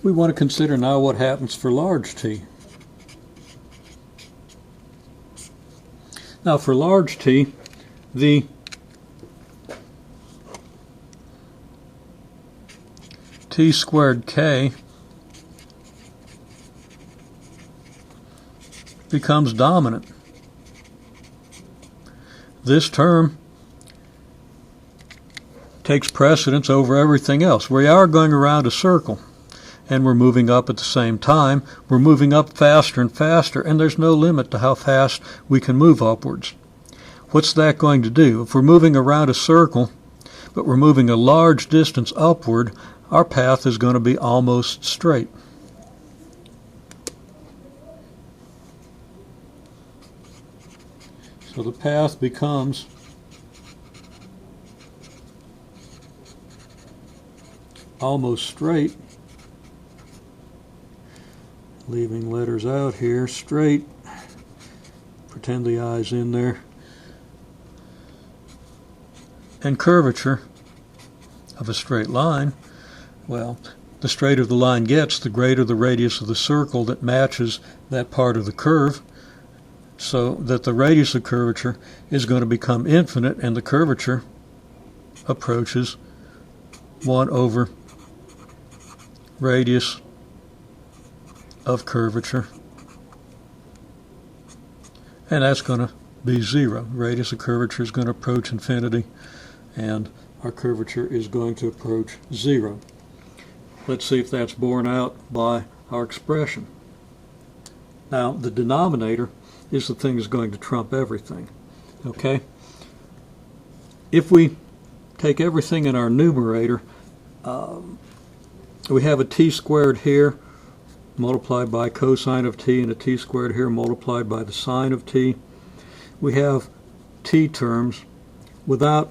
We want to consider now what happens for large t. Now for large t, the t squared k becomes dominant. This term takes precedence over everything else. We are going around a circle, and we're moving up at the same time. We're moving up faster and faster, and there's no limit to how fast we can move upwards. What's that going to do? If we're moving around a circle, but we're moving a large distance upward, our path is going to be almost straight. So the path becomes almost straight, leaving letters out here, straight, pretend the eye's in there, and curvature of a straight line, well, the straighter the line gets, the greater the radius of the circle that matches that part of the curve, so that the radius of curvature is going to become infinite, and the curvature approaches 1 over radius of curvature, and that's going to be 0. Radius of curvature is going to approach infinity, and our curvature is going to approach 0. Let's see if that's borne out by our expression. Now, the denominator is the thing that's going to trump everything. Okay? If we take everything in our numerator, we have a t squared here multiplied by cosine of t, and a t squared here multiplied by the sine of t. We have t terms. Without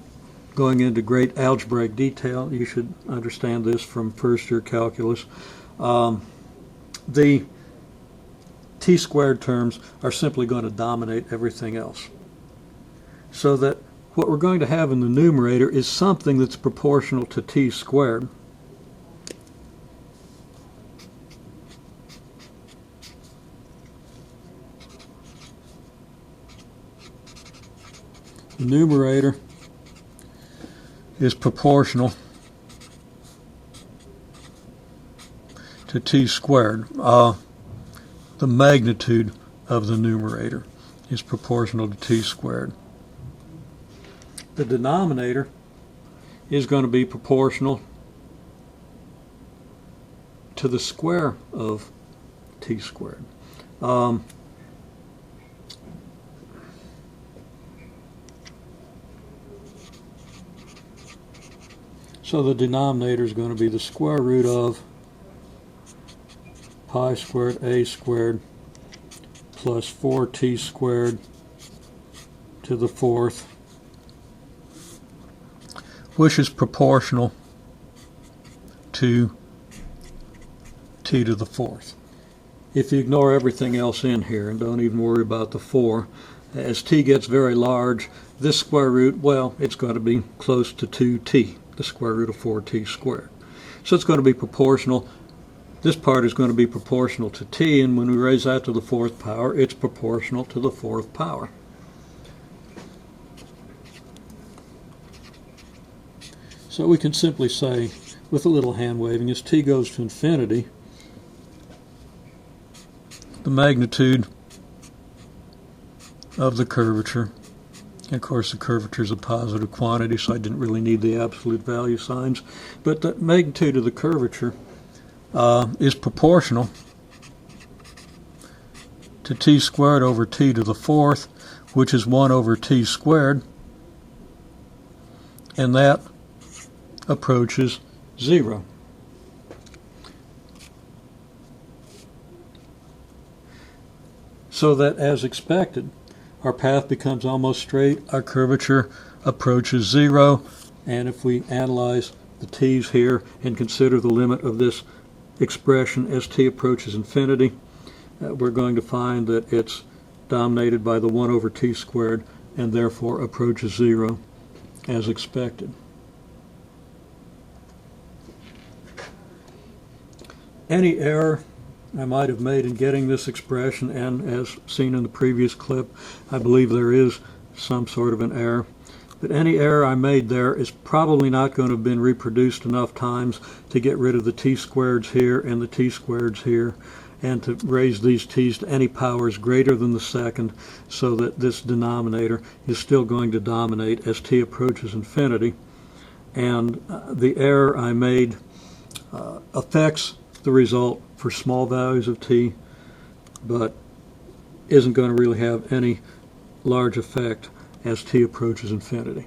going into great algebraic detail, you should understand this from first year calculus, the t squared terms are simply going to dominate everything else. So that what we're going to have in the numerator is something that's proportional to t squared. The numerator is proportional to t squared. The magnitude of the numerator is proportional to t squared. The denominator is going to be proportional to the square of t squared. So the denominator is going to be the square root of pi squared a squared plus 4t squared to the 4th, which is proportional to t to the 4th. If you ignore everything else in here and don't even worry about the 4, as t gets very large, this square root, well, it's going to be close to 2t, the square root of 4t squared. So it's going to be proportional. This part is going to be proportional to t, and when we raise that to the 4th power, it's proportional to the 4th power. So we can simply say, with a little hand waving, as t goes to infinity, the magnitude of the curvature, and of course the curvature is a positive quantity, so I didn't really need the absolute value signs, but the magnitude of the curvature is proportional to t squared over t to the 4th, which is 1 over t squared, and that approaches 0. So that, as expected, our path becomes almost straight, our curvature approaches 0, and if we analyze the t's here and consider the limit of this expression as t approaches infinity, we're going to find that it's dominated by the 1 over t squared and therefore approaches 0 as expected. Any error I might have made in getting this expression, and as seen in the previous clip, I believe there is some sort of an error. But any error I made there is probably not going to have been reproduced enough times to get rid of the t-squareds here and the t-squareds here, and to raise these t's to any powers greater than the second, so that this denominator is still going to dominate as t approaches infinity. And the error I made affects the result for small values of t, but isn't going to really have any large effect as t approaches infinity.